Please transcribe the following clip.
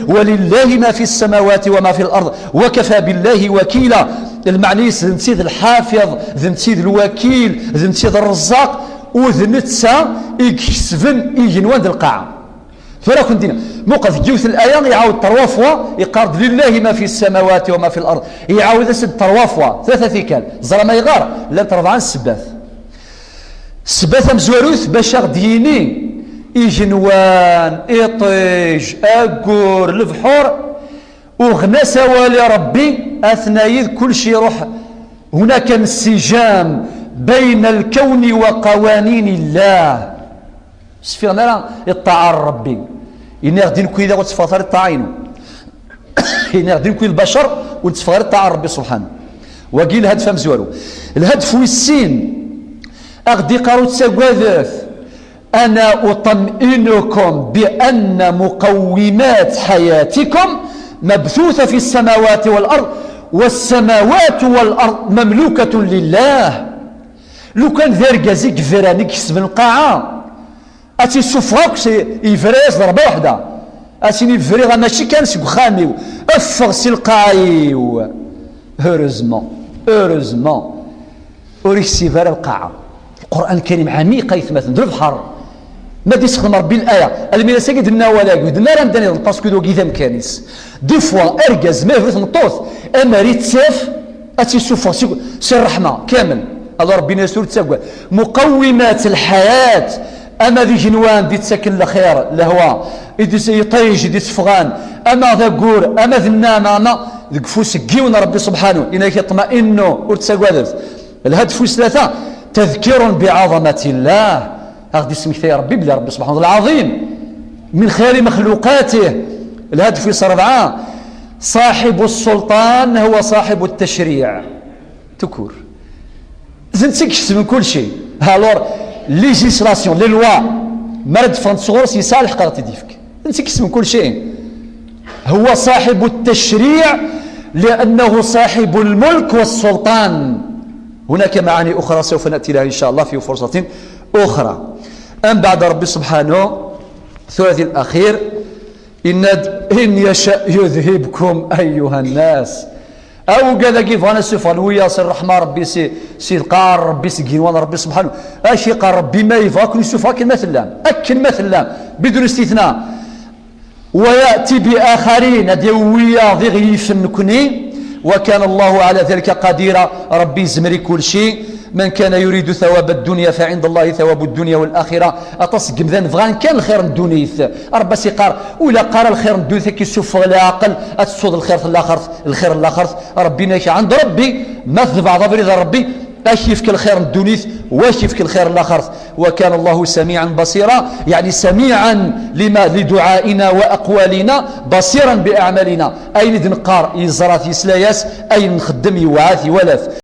ولله ما في السماوات وما في الأرض وكفى بالله وكيلا. المعنيس ذنتيذ الحافظ، ذنتيذ الوكيل، ذنتيذ الرزاق، وذنتسا يكسفن يجنوان ذي القاعة. فلا كنت دينا موقف جوث الآية يعاود تروافوا يقارد لله ما في السماوات وما في الأرض، يعاود أسد تروافوا ثلاثة ثيكال زرا ما يغار لا ترضى عن السباث. السباث مزواروث باش ديني يجنوان إطيج أقور البحور وغنى سوالي ربي أثناء كل شيء يروح. هناك انسجام بين الكون وقوانين الله. سفيرنا الطاعة ربي إن يغدين كويدا وتفاطر الطاعين إن يغدين كوي البشر وتفاطر الطاعة ربي سبحانه. وقيل الهدف مزوالو الهدف والسين أغدي قارو تساقواذاث أنا أطمئنكم بأن مقومات حياتكم مبثوثة في السماوات والأرض والسماوات والأرض مملوكة لله. لو كان ذرقازيك فرانيك اسم القاعة أتي سفراك يفريز ضربة واحدة أتيني الفريغة ماشي كان سبخانيو أفغ سلقايو هورزمون أوريك سيفار القاعة. القرآن الكريم عميق يثمثن در البحر ما دي سخدم ربي الآية المينا ساقد لنا ولا قد ما رام داني باسكو دو قيثام كانيس دي فوا أرقز ما فرث مطوث أما ريت ساف أتي سفر سي الرحمة كامل الله ربنا يسور تساقوا مقومات الحياة. أما ذي جنوان دي تسكن لخير لهوا يدي يطيج دي تفغان أما ذا قور أما ذي النامة أما ذي قفوس قيون ربي سبحانه إنك يطمئنوا ورتساقوا. الهدف ثلاثة تذكير بعظمة الله. أخذ اسمك يا ربي بلا ربي سبحانه العظيم من خير مخلوقاته. الهدف يصير أربعة صاحب السلطان هو صاحب التشريع تكور زنتكس من كل شيء. هالور ليجيسلاسيون لي لوا مرد فانت صغور يصالح قرأت ديفك زنتكس من كل شيء. هو صاحب التشريع لأنه صاحب الملك والسلطان. هناك معاني أخرى سوف نأتي لها إن شاء الله في فرصة أخرى. أم بعد ربي سبحانه الثلاثي الأخير إن يشاء يذهبكم أيها الناس أو كذا كيف أنا سفر ويا سر الرحمة ربي سي القار ربي سي جينوان ربي سبحانه أشي قال ربي ما يفاكل يسوف أكل مثلا أكل مثلا بدون استثناء. ويأتي بآخرين ديويا ضغيف نكني وكان الله على ذلك قديرا. ربي زمري كل شيء. من كان يريد ثواب الدنيا فعند الله ثواب الدنيا والآخرة. أتصقم ذن فغان كان الخير الدنيث ربي سيقار ولا قال الخير الدنيث كيسوف العقل أتصود الخير الخير الآخر ربنا عند ربي ما تبع ضبري ربي اش يفك الخير الدنيث واش يفك الخير الآخر. وكان الله سميعا بصيرا يعني سميعا لدعائنا وأقوالنا بصيرا بأعمالنا. أين دنقار يزرات يسلاياس أين نخدم يوعاث يولف.